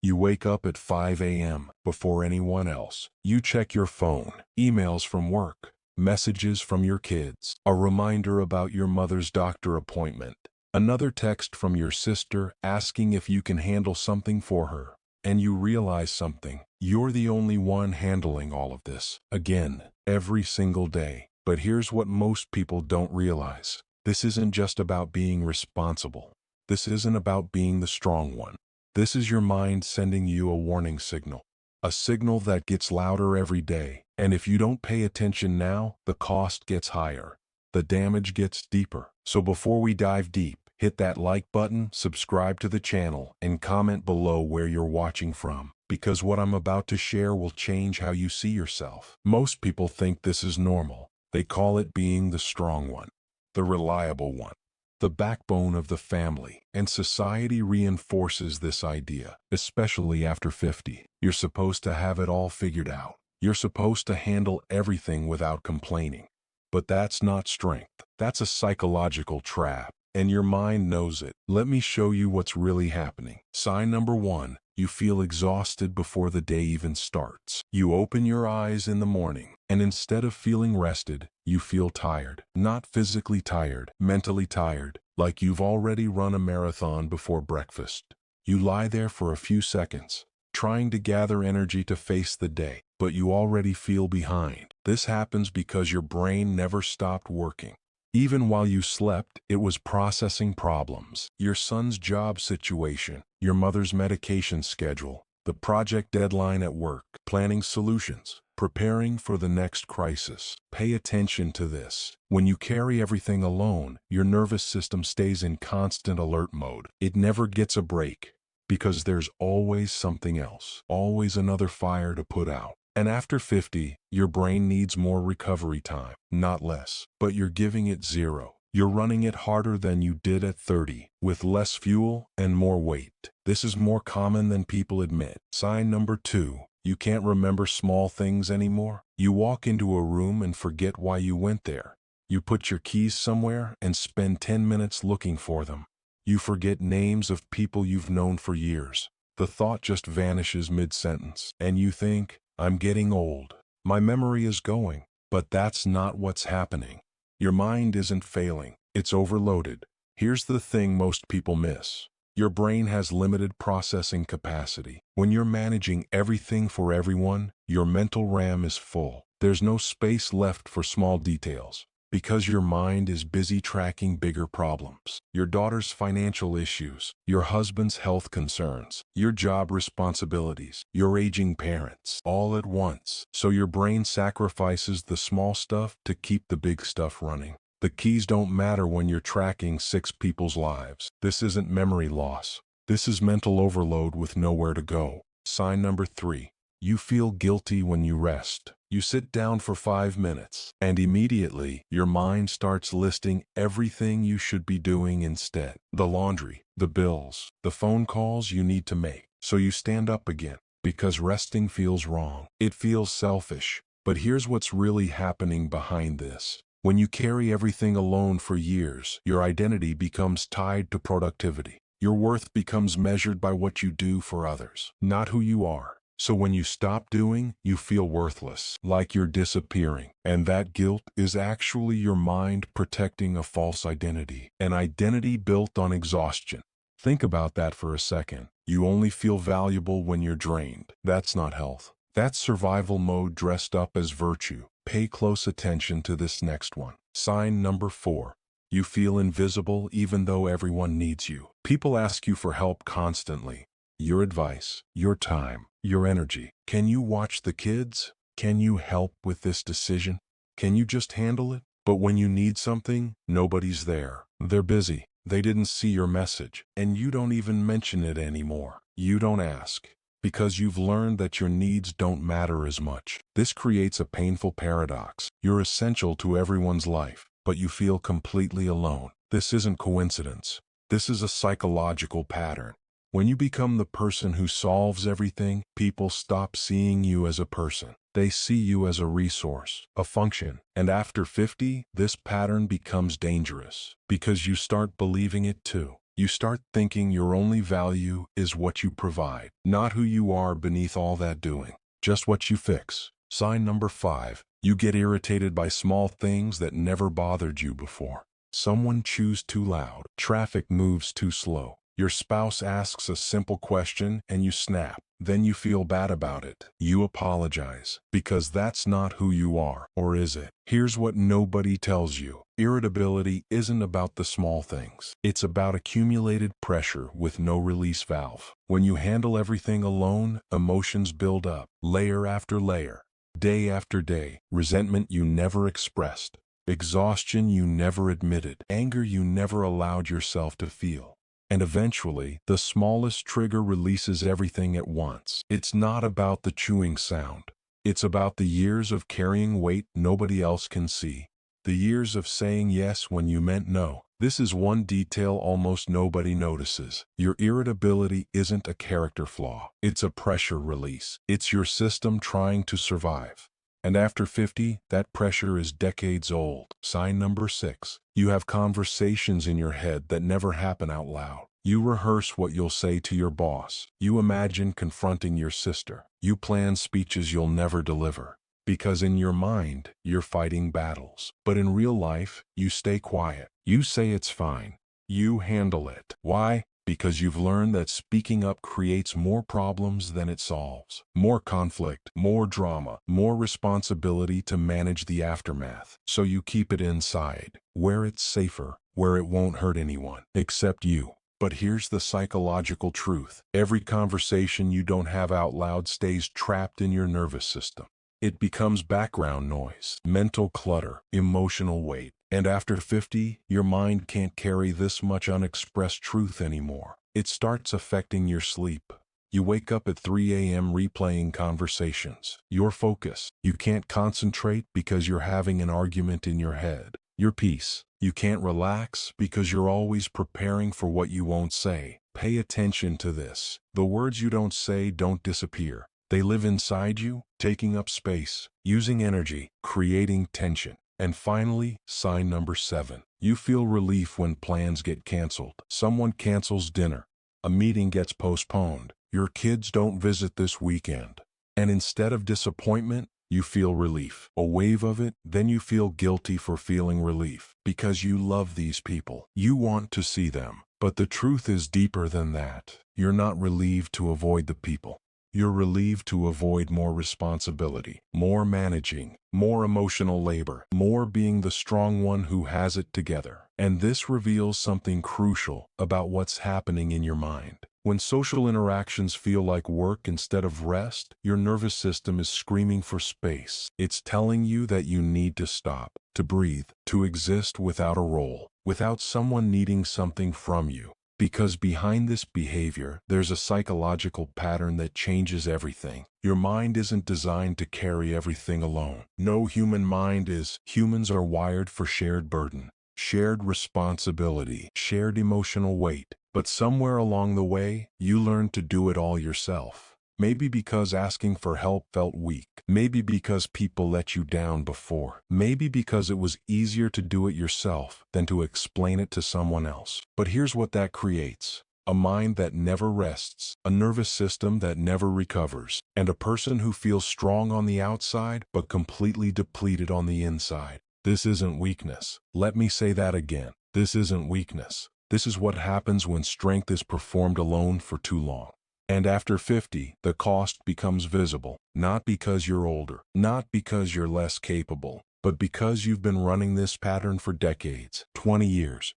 You wake up at 5 a.m. before anyone else. You check your phone, emails from work, messages from your kids, a reminder about your mother's doctor appointment, another text from your sister asking if you can handle something for her. And you realize something. You're the only one handling all of this. Again, every single day. But here's what most people don't realize. This isn't just about being responsible. This isn't about being the strong one. This is your mind sending you a warning signal. A signal that gets louder every day. And if you don't pay attention now, the cost gets higher. The damage gets deeper. So before we dive deep, hit that like button, subscribe to the channel, and comment below where you're watching from. Because what I'm about to share will change how you see yourself. Most people think this is normal. They call it being the strong one, the reliable one, the backbone of the family, and society reinforces this idea, especially after 50. You're supposed to have it all figured out. You're supposed to handle everything without complaining. But that's not strength. That's a psychological trap, and your mind knows it. Let me show you what's really happening. Sign number 1. You feel exhausted before the day even starts. You open your eyes in the morning, and instead of feeling rested, you feel tired. Not physically tired, mentally tired, like you've already run a marathon before breakfast. You lie there for a few seconds, trying to gather energy to face the day, but you already feel behind. This happens because your brain never stopped working. Even while you slept, it was processing problems. Your son's job situation, your mother's medication schedule, the project deadline at work, planning solutions, preparing for the next crisis. Pay attention to this. When you carry everything alone, your nervous system stays in constant alert mode. It never gets a break, because there's always something else, always another fire to put out. And after 50, your brain needs more recovery time, not less. But you're giving it 0. You're running it harder than you did at 30, with less fuel and more weight. This is more common than people admit. Sign number 2. You can't remember small things anymore. You walk into a room and forget why you went there. You put your keys somewhere and spend 10 minutes looking for them. You forget names of people you've known for years. The thought just vanishes mid-sentence, and you think, I'm getting old. My memory is going. But that's not what's happening. Your mind isn't failing. It's overloaded. Here's the thing most people miss. Your brain has limited processing capacity. When you're managing everything for everyone, your mental RAM is full. There's no space left for small details. Because your mind is busy tracking bigger problems. Your daughter's financial issues, your husband's health concerns, your job responsibilities, your aging parents, all at once. So your brain sacrifices the small stuff to keep the big stuff running. The keys don't matter when you're tracking 6 people's lives. This isn't memory loss. This is mental overload with nowhere to go. Sign number 3. You feel guilty when you rest. You sit down for 5 minutes, and immediately, your mind starts listing everything you should be doing instead. The laundry, the bills, the phone calls you need to make. So you stand up again, because resting feels wrong. It feels selfish. But here's what's really happening behind this. When you carry everything alone for years, your identity becomes tied to productivity. Your worth becomes measured by what you do for others, not who you are. So when you stop doing, you feel worthless, like you're disappearing. And that guilt is actually your mind protecting a false identity, an identity built on exhaustion. Think about that for a second. You only feel valuable when you're drained. That's not health. That's survival mode dressed up as virtue. Pay close attention to this next one. Sign number 4. You feel invisible even though everyone needs you. People ask you for help constantly. Your advice, your time, your energy. Can you watch the kids? Can you help with this decision? Can you just handle it? But when you need something, nobody's there. They're busy. They didn't see your message, and you don't even mention it anymore. You don't ask, because you've learned that your needs don't matter as much. This creates a painful paradox. You're essential to everyone's life, but you feel completely alone. This isn't coincidence. This is a psychological pattern. When you become the person who solves everything, people stop seeing you as a person. They see you as a resource, a function. And after 50, this pattern becomes dangerous, because you start believing it too. You start thinking your only value is what you provide, not who you are beneath all that doing, just what you fix. Sign number 5. You get irritated by small things that never bothered you before. Someone chews too loud, traffic moves too slow. Your spouse asks a simple question and you snap. Then you feel bad about it. You apologize, because that's not who you are, or is it? Here's what nobody tells you. Irritability isn't about the small things. It's about accumulated pressure with no release valve. When you handle everything alone, emotions build up, layer after layer, day after day. Resentment you never expressed, exhaustion you never admitted, anger you never allowed yourself to feel. And eventually, the smallest trigger releases everything at once. It's not about the chewing sound. It's about the years of carrying weight nobody else can see. The years of saying yes when you meant no. This is one detail almost nobody notices. Your irritability isn't a character flaw. It's a pressure release. It's your system trying to survive. And after 50, that pressure is decades old. Sign number 6. You have conversations in your head that never happen out loud. You rehearse what you'll say to your boss. You imagine confronting your sister. You plan speeches you'll never deliver. Because in your mind, you're fighting battles. But in real life, you stay quiet. You say it's fine. You handle it. Why? Because you've learned that speaking up creates more problems than it solves. More conflict, more drama, more responsibility to manage the aftermath. So you keep it inside, where it's safer, where it won't hurt anyone, except you. But here's the psychological truth. Every conversation you don't have out loud stays trapped in your nervous system. It becomes background noise, mental clutter, emotional weight. And after 50, your mind can't carry this much unexpressed truth anymore. It starts affecting your sleep. You wake up at 3 a.m. replaying conversations. Your focus. You can't concentrate because you're having an argument in your head. Your peace. You can't relax because you're always preparing for what you won't say. Pay attention to this. The words you don't say don't disappear. They live inside you, taking up space, using energy, creating tension. And finally, sign number 7. You feel relief when plans get canceled. Someone cancels dinner. A meeting gets postponed. Your kids don't visit this weekend. And instead of disappointment, you feel relief. A wave of it, then you feel guilty for feeling relief. Because you love these people. You want to see them. But the truth is deeper than that. You're not relieved to avoid the people. You're relieved to avoid more responsibility, more managing, more emotional labor, more being the strong one who has it together. And this reveals something crucial about what's happening in your mind. When social interactions feel like work instead of rest, your nervous system is screaming for space. It's telling you that you need to stop, to breathe, to exist without a role, without someone needing something from you. Because behind this behavior, there's a psychological pattern that changes everything. Your mind isn't designed to carry everything alone. No human mind is. Humans are wired for shared burden, shared responsibility, shared emotional weight. But somewhere along the way, you learn to do it all yourself. Maybe because asking for help felt weak. Maybe because people let you down before. Maybe because it was easier to do it yourself than to explain it to someone else. But here's what that creates. A mind that never rests, a nervous system that never recovers, and a person who feels strong on the outside but completely depleted on the inside. This isn't weakness. Let me say that again. This isn't weakness. This is what happens when strength is performed alone for too long. And after 50, the cost becomes visible, not because you're older, not because you're less capable, but because you've been running this pattern for decades, 20 years,